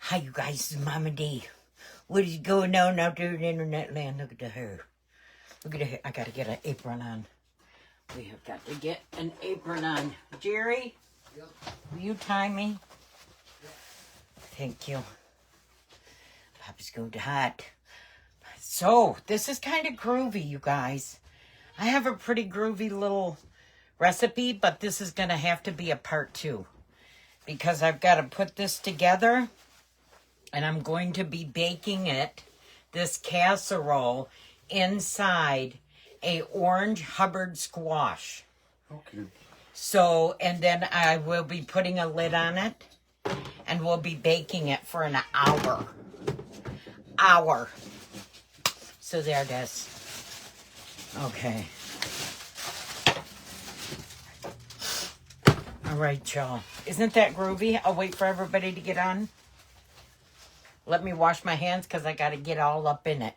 Hi, you guys. This is Mama D. What is going on out there in internet land? Look at the hair. Look at the hair. I got to get an apron on. We have got to get an apron on. Jerry, yep. Will you tie me? Yep. Thank you. Papa's going to hot. So, this is kind of groovy, you guys. I have a pretty groovy little recipe, but this is going to have to be a part 2. Because I've got to put this together. And I'm going to be baking it, this casserole, inside a orange Hubbard squash. Okay. So, and then I will be putting a lid on it. And we'll be baking it for an hour. So there it is. Okay. All right, y'all. Isn't that groovy? I'll wait for everybody to get on. Let me wash my hands because I got to get all up in it.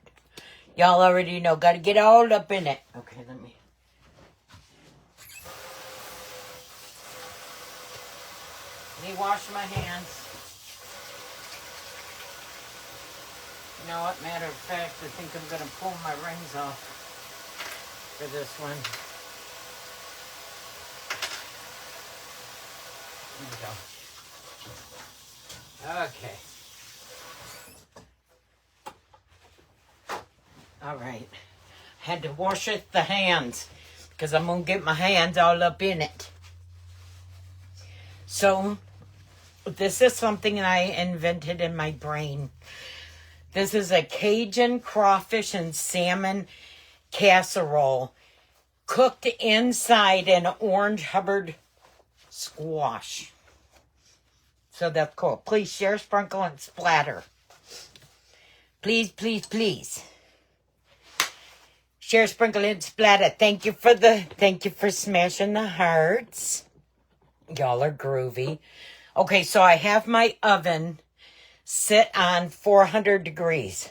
Y'all already know. Got to get all up in it. Okay, let me wash my hands. You know what? Matter of fact, I think I'm going to pull my rings off for this one. There we go. Okay. All right. Had to wash the hands because I'm going to get my hands all up in it. So, this is something I invented in my brain. This is a Cajun crawfish and salmon casserole cooked inside an orange Hubbard squash. So that's cool. Please share, sprinkle, and splatter. Please, please, please. Share, sprinkle, and splatter. Thank you for smashing the hearts. Y'all are groovy. Okay, so I have my oven sit on 400 degrees.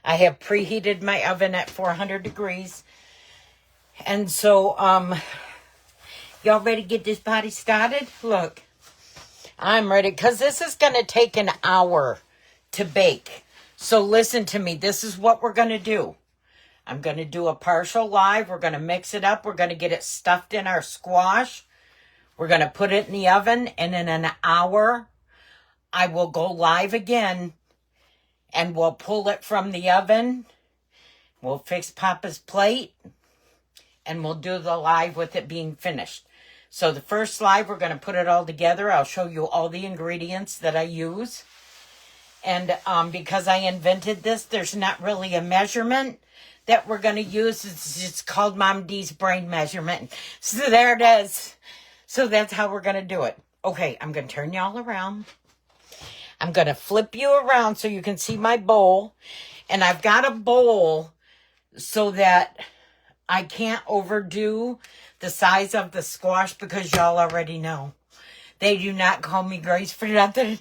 I have preheated my oven at 400 degrees. And so, y'all ready to get this party started? Look, I'm ready because this is going to take an hour to bake. So listen to me. This is what we're going to do. I'm going to do a partial live. We're going to mix it up. We're going to get it stuffed in our squash. We're going to put it in the oven. And in an hour, I will go live again. And we'll pull it from the oven. We'll fix Papa's plate. And we'll do the live with it being finished. So the first live, we're going to put it all together. I'll show you all the ingredients that I use. And because I invented this, there's not really a measurement that we're going to use. It's called Mom D's brain measurement. So there it is. So that's how we're going to do it. Okay, I'm going to turn y'all around. I'm going to flip you around so you can see my bowl. And I've got a bowl so that I can't overdo the size of the squash because y'all already know. They do not call me Grace for nothing.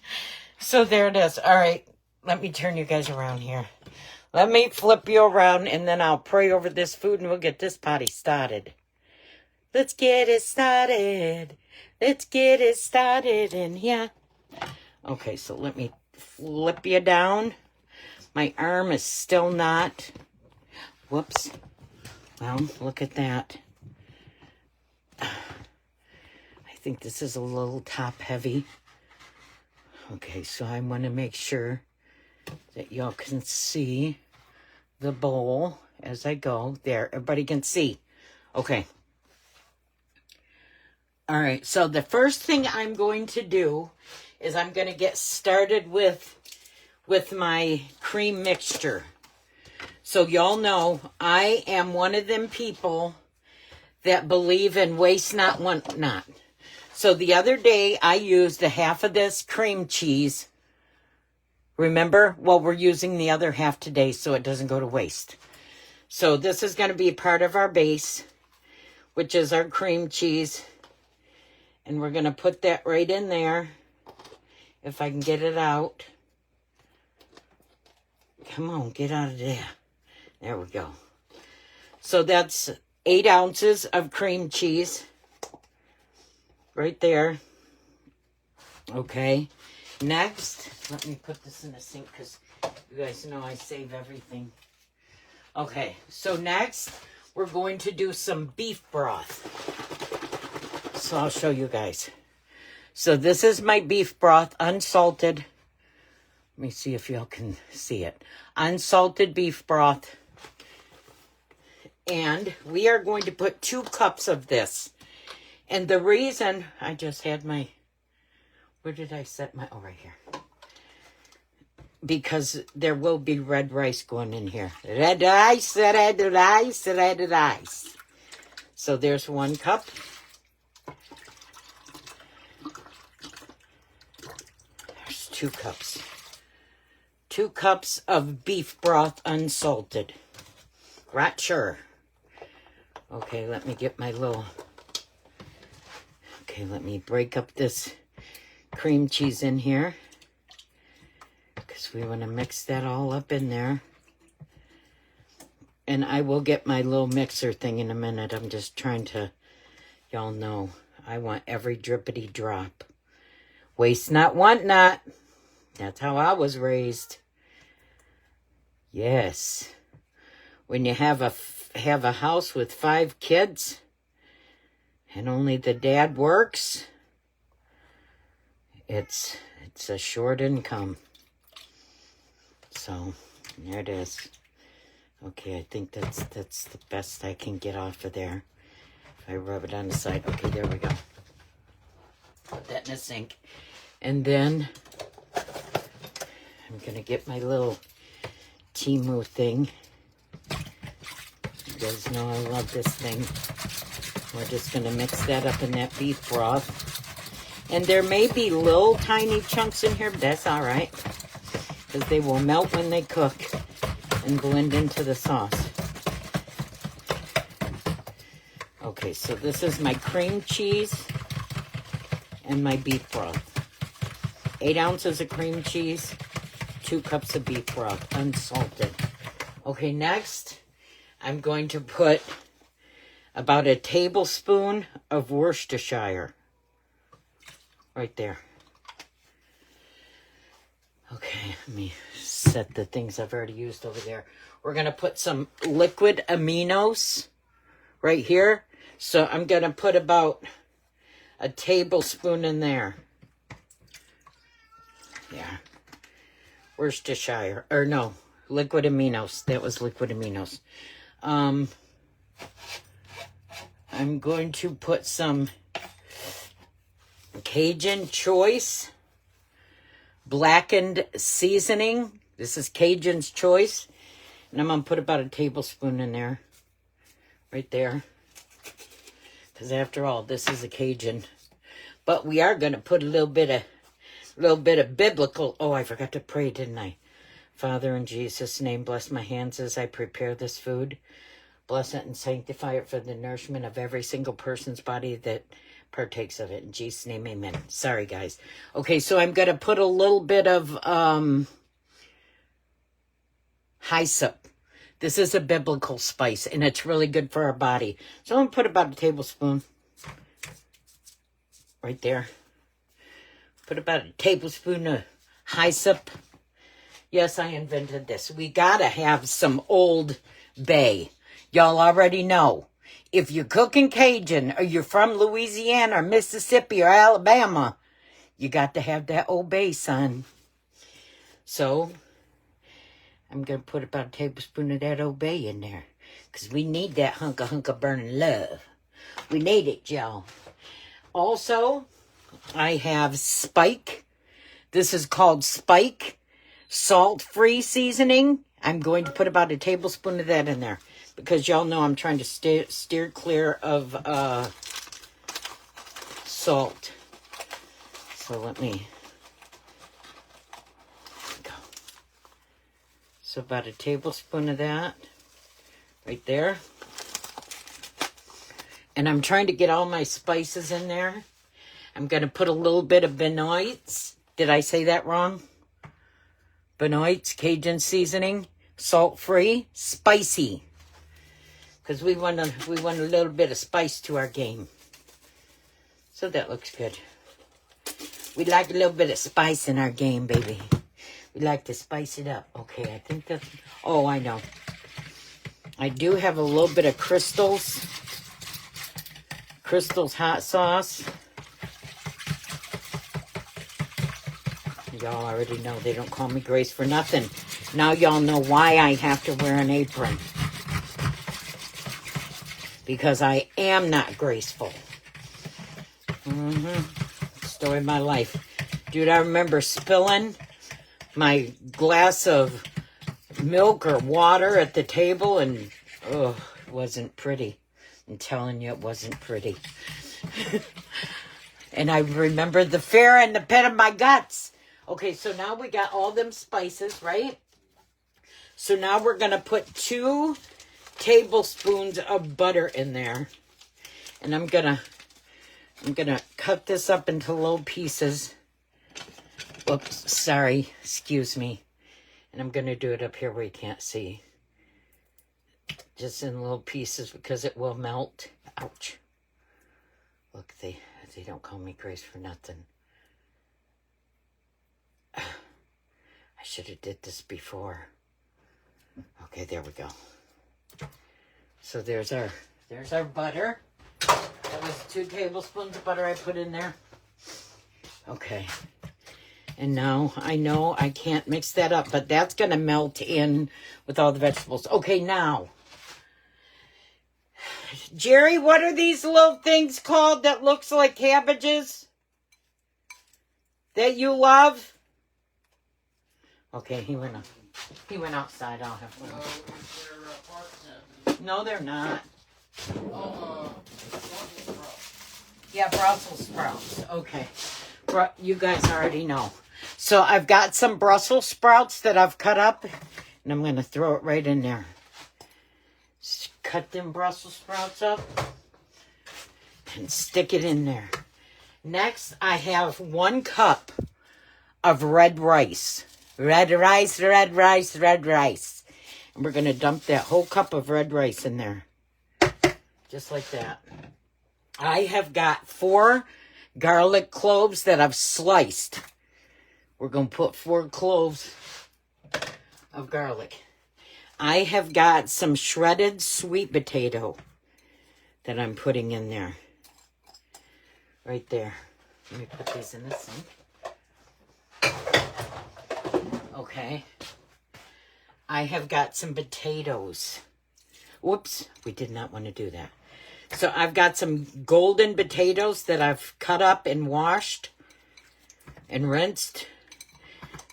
So there it is. All right, let me turn you guys around here. Let me flip you around, and then I'll pray over this food, and we'll get this party started. Let's get it started. Let's get it started in here. Okay, so let me flip you down. My arm is still not. Whoops. Well, look at that. I think this is a little top heavy. Okay, so I want to make sure that y'all can see the bowl as I go. There, everybody can see. Okay. All right, so the first thing I'm going to do is I'm going to get started with my cream mixture. So y'all know I am one of them people that believe in waste not, want not. So the other day I used a half of this cream cheese. Remember? Well, we're using the other half today so it doesn't go to waste. So this is going to be part of our base, which is our cream cheese. And we're going to put that right in there, if I can get it out. Come on, get out of there. There we go. So that's 8 ounces of cream cheese. Right there. Okay. Next, let me put this in the sink because you guys know I save everything. Okay, so next we're going to do some beef broth. So I'll show you guys. So this is my beef broth, unsalted. Let me see if y'all can see it. Unsalted beef broth. And we are going to put 2 cups of this. And the reason, I just had my, where did I set my, oh, right here. Because there will be red rice going in here. Red rice, red rice, red rice. So there's 1 cup. There's 2 cups. 2 cups of beef broth unsalted. Right, sure. Okay, let me get my little... Okay, let me break up this cream cheese in here. Because we want to mix that all up in there. And I will get my little mixer thing in a minute. I'm just trying to... Y'all know, I want every drippity drop. Waste not, want not. That's how I was raised. Yes. When you have a house with 5 kids and only the dad works, it's a short income. So there it is. Okay, I think that's the best I can get off of there. If I rub it on the side. Okay, there we go. Put that in the sink. And then I'm gonna get my little Timu thing. You guys know I love this thing. We're just going to mix that up in that beef broth. And there may be little tiny chunks in here, but that's all right. Because they will melt when they cook and blend into the sauce. Okay, so this is my cream cheese and my beef broth. 8 ounces of cream cheese, 2 cups of beef broth, unsalted. Okay, next, I'm going to put about a tablespoon of Worcestershire. Right there. Okay, let me set the things I've already used over there. We're going to put some liquid aminos right here. So I'm going to put about a tablespoon in there. Yeah. Worcestershire. Or no, liquid aminos. That was liquid aminos. I'm going to put some Cajun Choice blackened seasoning. This is Cajun's Choice. And I'm going to put about a tablespoon in there. Right there. Because after all, this is a Cajun. But we are going to put a little bit of biblical. Oh, I forgot to pray, didn't I? Father, in Jesus' name, bless my hands as I prepare this food. Bless it and sanctify it for the nourishment of every single person's body that partakes of it. In Jesus' name, amen. Sorry, guys. Okay, so I'm going to put a little bit of hyssop. This is a biblical spice, and it's really good for our body. So I'm going to put about a tablespoon right there. Put about a tablespoon of hyssop. Yes, I invented this. We got to have some Old Bay. Y'all already know. If you're cooking Cajun, or you're from Louisiana, or Mississippi, or Alabama, you got to have that Old Bay, son. So I'm going to put about a tablespoon of that Old Bay in there. Because we need that hunk of burning love. We need it, y'all. Also, I have Spike. This is called Spike salt-free seasoning. I'm going to put about a tablespoon of that in there. Because y'all know I'm trying to steer clear of salt. So let me go. So about a tablespoon of that right there. And I'm trying to get all my spices in there. I'm going to put a little bit of Benoit's. Did I say that wrong? Benoit's Cajun seasoning, salt-free, spicy. Because we want a little bit of spice to our game. So that looks good. We like a little bit of spice in our game, baby. We like to spice it up. Okay, I think that's... Oh, I know. I do have a little bit of Crystal's hot sauce. Y'all already know they don't call me Grace for nothing. Now y'all know why I have to wear an apron. Because I am not graceful. Story of my life. Dude, I remember spilling my glass of milk or water at the table, and it wasn't pretty. I'm telling you, it wasn't pretty. And I remember the fear and the pit of my guts. Okay, so now we got all them spices, right? So now we're going to put 2 tablespoons of butter in there. And I'm going to cut this up into little pieces. Oops, sorry, excuse me. And I'm going to do it up here where you can't see. Just in little pieces because it will melt. Ouch. Look, they don't call me Grace for nothing. I should have did this before. Okay, there we go. So there's our butter. That was 2 tablespoons of butter I put in there. Okay. And now I know I can't mix that up, but that's going to melt in with all the vegetables. Okay, now. Jerry, what are these little things called that looks like cabbages? That you love? Okay, he went outside. I'll have one. No, they're not. Yeah, Brussels sprouts. Okay. You guys already know. So I've got some Brussels sprouts that I've cut up, and I'm going to throw it right in there. Just cut them Brussels sprouts up and stick it in there. Next, I have 1 cup of red rice. Red rice. And we're going to dump that whole cup of red rice in there. Just like that. I have got 4 garlic cloves that I've sliced. We're going to put 4 cloves of garlic. I have got some shredded sweet potato that I'm putting in there. Right there. Let me put these in the sink. Okay. I have got some potatoes. Whoops, we did not want to do that. So I've got some golden potatoes that I've cut up and washed and rinsed.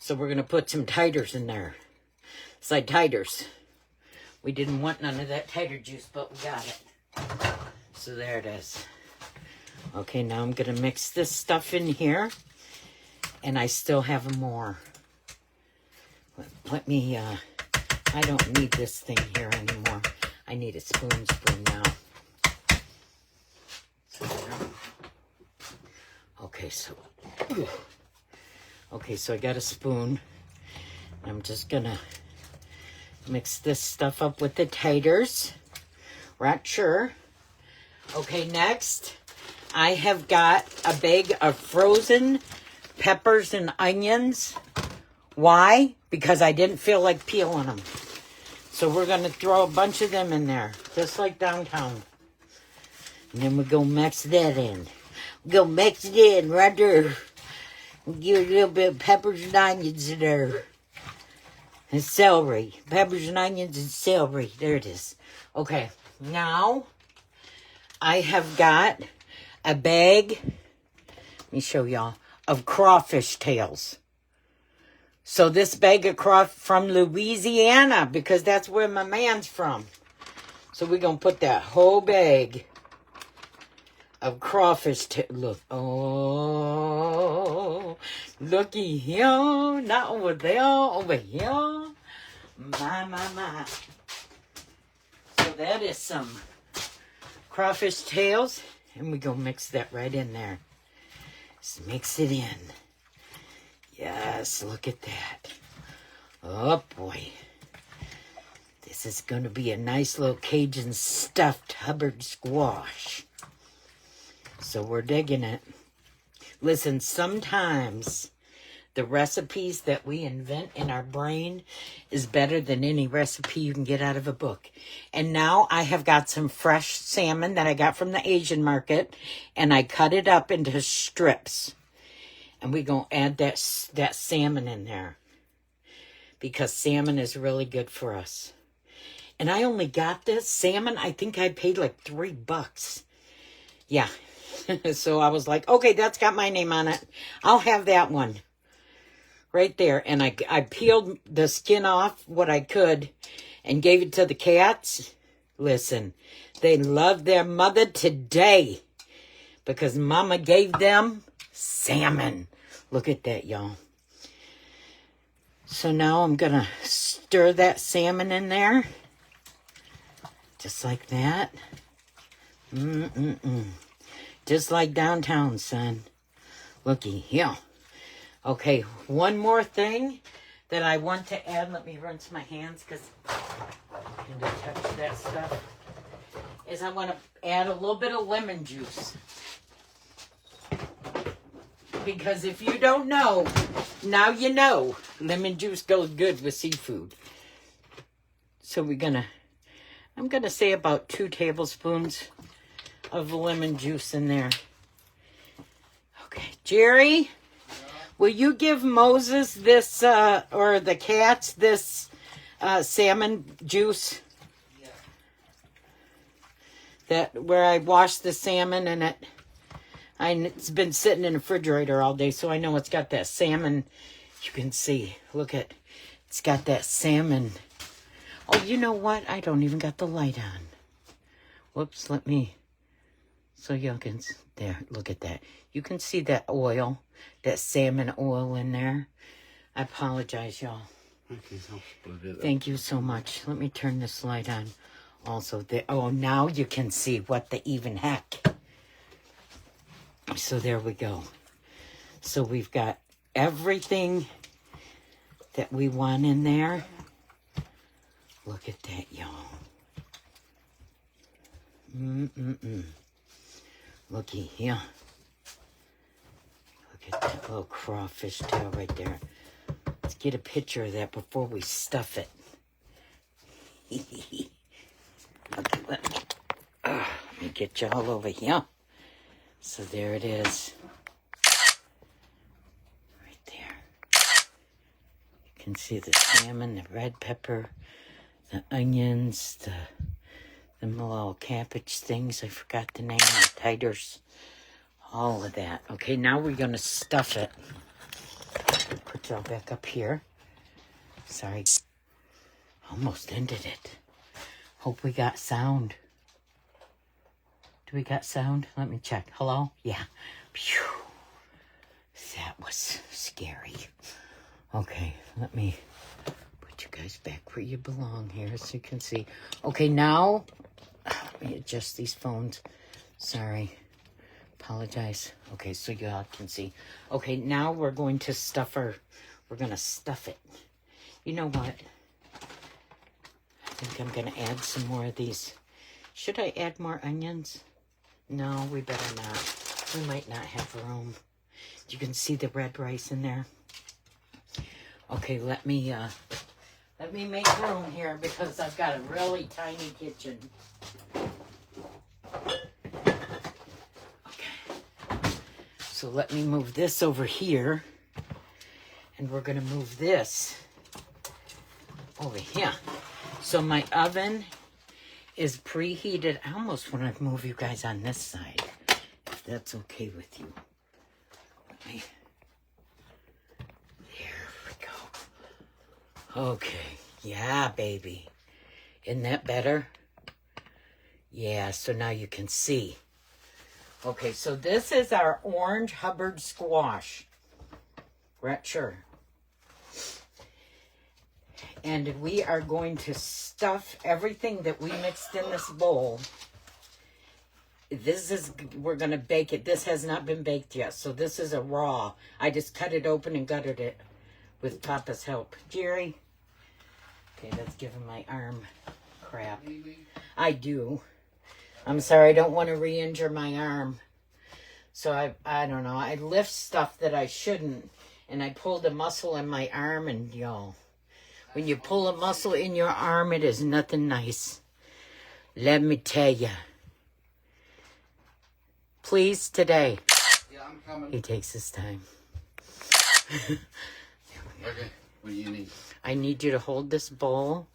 So we're going to put some titers in there. It's like titers. We didn't want none of that titer juice, but we got it. So there it is. Okay, now I'm going to mix this stuff in here. And I still have more. Let me, I don't need this thing here anymore. I need a spoon now. Okay, so I got a spoon. I'm just gonna mix this stuff up with the taters. Right, sure. Okay, next, I have got a bag of frozen peppers and onions. Why? Because I didn't feel like peeling them. So we're going to throw a bunch of them in there, just like downtown. And then we're going to mix that in. We're going to mix it in right there. We'll give a little bit of peppers and onions in there. And celery. Peppers and onions and celery. There it is. Okay, now I have got a bag, let me show y'all, of crawfish tails. So this bag of crawfish from Louisiana, because that's where my man's from. So we're going to put that whole bag of crawfish tails. Look. Oh, looky here. Not over there. Over here. My. So that is some crawfish tails. And we're going to mix that right in there. Just mix it in. Yes, look at that. Oh, boy. This is going to be a nice little Cajun stuffed Hubbard squash. So we're digging it. Listen, sometimes the recipes that we invent in our brain is better than any recipe you can get out of a book. And now I have got some fresh salmon that I got from the Asian market, and I cut it up into strips. And we're going to add that salmon in there because salmon is really good for us. And I only got this salmon, I think I paid like $3. Yeah. So I was like, okay, that's got my name on it. I'll have that one. Right there. And I peeled the skin off what I could and gave it to the cats. Listen, they love their mother today because Mama gave them salmon. Look at that, y'all. So now I'm going to stir that salmon in there. Just like that. Just like downtown, son. Looky here. Okay, one more thing that I want to add. Let me rinse my hands because I can touch that stuff. Is I want to add a little bit of lemon juice. Because if you don't know, now you know. Lemon juice goes good with seafood. So I'm going to say about 2 tablespoons of lemon juice in there. Okay, Jerry? Will you give Moses this, or the cats, this salmon juice? Yeah. That where I washed the salmon and it's been sitting in the refrigerator all day, so I know it's got that salmon. You can see, look at, it's got that salmon. Oh, you know what? I don't even got the light on. Whoops, so y'all can, there, look at that. You can see that oil, that salmon oil in there. I apologize, y'all. Okay, I'll split it up. Thank you so much. Let me turn this light on. Also, now you can see what the even heck. So there we go. So we've got everything that we want in there. Look at that, y'all. Looky here. Look at that little crawfish tail right there. Let's get a picture of that before we stuff it. Okay, let me get you all over here. So there it is. Right there. You can see the salmon, the red pepper, the onions, the little cabbage things. I forgot the name. The titers. All of that. Okay, now we're going to stuff it. Put y'all back up here. Sorry. Almost ended it. Hope we got sound. Do we got sound? Let me check. Hello? Yeah. Phew. That was scary. Okay, let me put you guys back where you belong here so you can see. Okay, now, let me adjust these phones. Sorry. Apologize. Okay, so you all can see. Okay, now we're going to stuff it. You know what? I think I'm going to add some more of these. Should I add more onions? No, we better not. We might not have room. You can see the red rice in there. Okay, let me make room here because I've got a really tiny kitchen. So let me move this over here. And we're going to move this over here. So my oven is preheated. I almost want to move you guys on this side, if that's okay with you. There we go. Okay. Yeah, baby. Isn't that better? Yeah, so now you can see. Okay, so this is our orange Hubbard squash. Right, sure. And we are going to stuff everything that we mixed in this bowl. We're going to bake it. This has not been baked yet, so this is a raw. I just cut it open and gutted it with Papa's help. Jerry? Okay, that's giving my arm crap. I do. I'm sorry, I don't want to re-injure my arm. So I don't know. I lift stuff that I shouldn't, and I pulled a muscle in my arm, and y'all, when you pull a muscle in your arm, it is nothing nice. Let me tell you. Please, today. Yeah, I'm coming. He takes his time. Okay, what do you need? I need you to hold this bowl.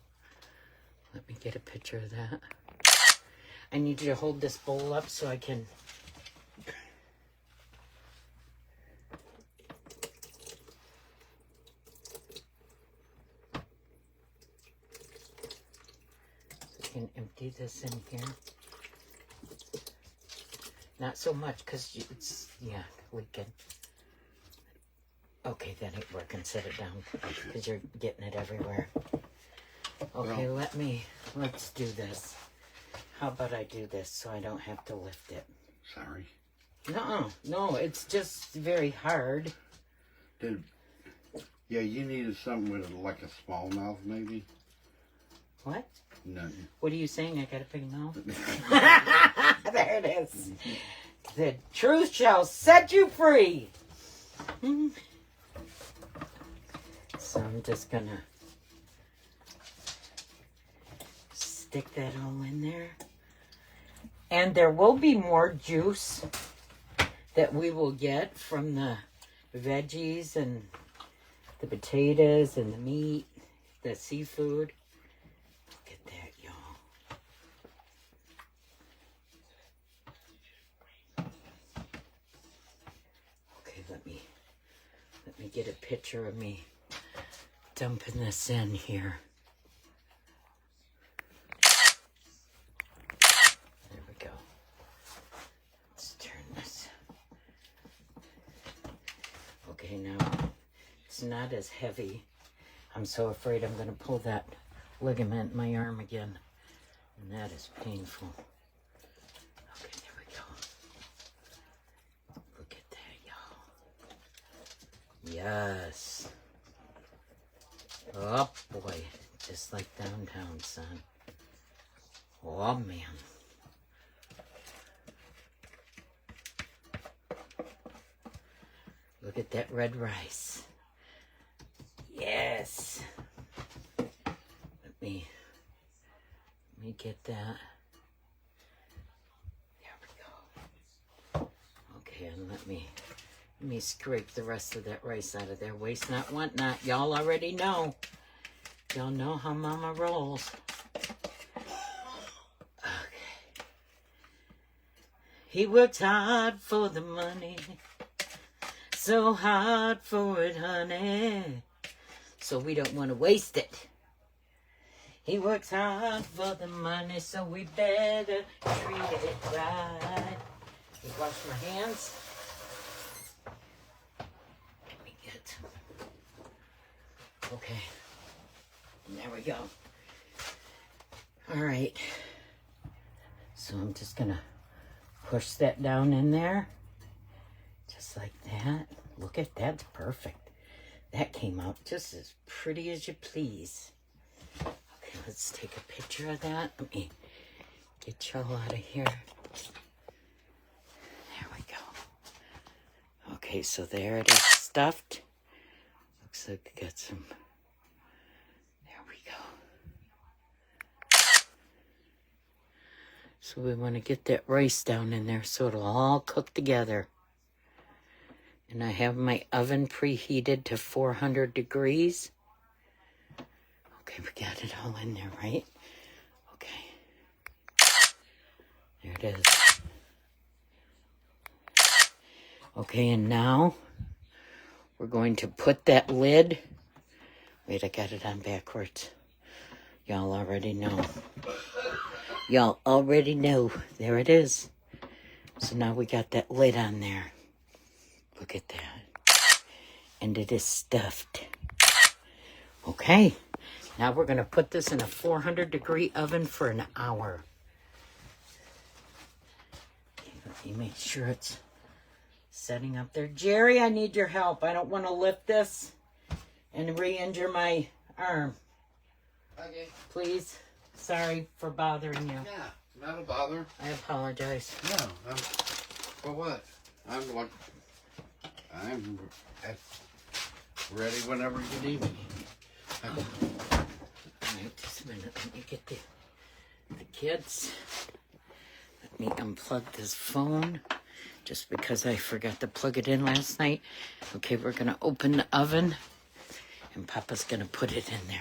Let me get a picture of that. I need you to hold this bowl up so I can... Can empty this in here. Not so much because it's, yeah, leaking. Okay, that ain't working. Set it down because you're getting it everywhere. Okay, Well, let's do this. How about I do this so I don't have to lift it? Sorry. No, it's just very hard. Yeah, you needed something with like a small mouth, maybe? What? Nothing. What are you saying? I got a big mouth? There it is. The truth shall set you free. So I'm just gonna stick that all in there. And there will be more juice that we will get from the veggies and the potatoes and the meat, the seafood. Look at that, y'all. Okay, let me get a picture of me dumping this in here. There we go. Let's turn this. Okay, now it's not as heavy. I'm so afraid I'm going to pull that ligament in my arm again. And that is painful. Okay, there we go. Look at that, y'all. Yes. Oh, boy. Just like downtown, son. Oh, man. Look at that red rice. Yes. Let me get that. There we go. Okay, and let me scrape the rest of that rice out of there. Waste not, want not. Y'all already know. Y'all know how Mama rolls. Okay. He worked hard for the money. So hard for it, honey. So we don't want to waste it. He works hard for the money, so we better treat it right. You wash my hands. Let me get some. Okay. And there we go. All right. So I'm just going to push that down in there. Just like that. Look at that. That's perfect. That came out just as pretty as you please. Okay, let's take a picture of that. Let me get y'all out of here. There we go. Okay, so there it is stuffed. Looks like I got some. There we go. So we want to get that rice down in there so it'll all cook together. And I have my oven preheated to 400 degrees. Okay, we got it all in there, right? Okay. There it is. Okay, and now we're going to put that lid. Wait, I got it on backwards. Y'all already know. Y'all already know. There it is. So now we got that lid on there. Look at that. And it is stuffed. Okay. Now we're going to put this in a 400-degree oven for an hour. Okay, let me make sure it's setting up there. Jerry, I need your help. I don't want to lift this and re-injure my arm. Okay. Please. Sorry for bothering you. Yeah, not a bother. I apologize. No, for what? I'm ready whenever you need me. All right, just a minute. Let me get the kids. Let me unplug this phone just because I forgot to plug it in last night. Okay, we're going to open the oven and Papa's going to put it in there.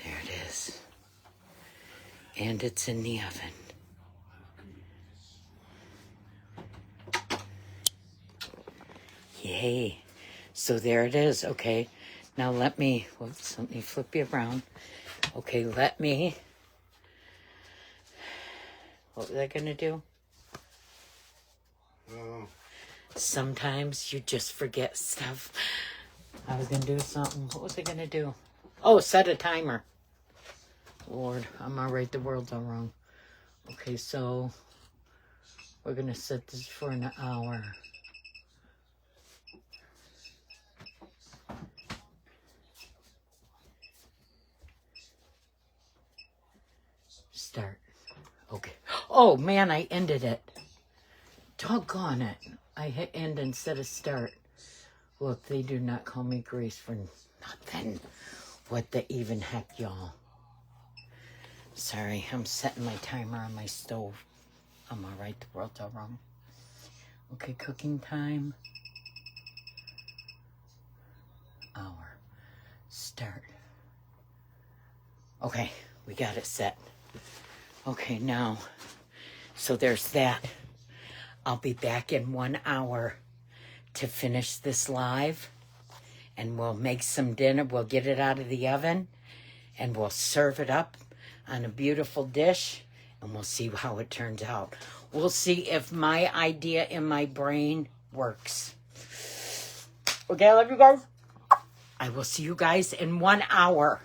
There it is. And it's in the oven. Yay. So there it is. Okay. Now let me flip you around. Okay, what was I going to do? Oh. Sometimes you just forget stuff. I was going to do something. What was I going to do? Oh, set a timer. Lord, I'm all right. The world's all wrong. Okay, so we're going to set this for an hour. Start. Okay. Oh, man, I ended it. Doggone it. I hit end instead of start. Look, they do not call me Grace for nothing. What the even heck, y'all? Sorry, I'm setting my timer on my stove. I'm all right. The world's all wrong. Okay, cooking time. Hour. Start. Okay, we got it set. Okay, now, so there's that. I'll be back in 1 hour to finish this live. And we'll make some dinner. We'll get it out of the oven. And we'll serve it up on a beautiful dish. And we'll see how it turns out. We'll see if my idea in my brain works. Okay, I love you guys. I will see you guys in 1 hour.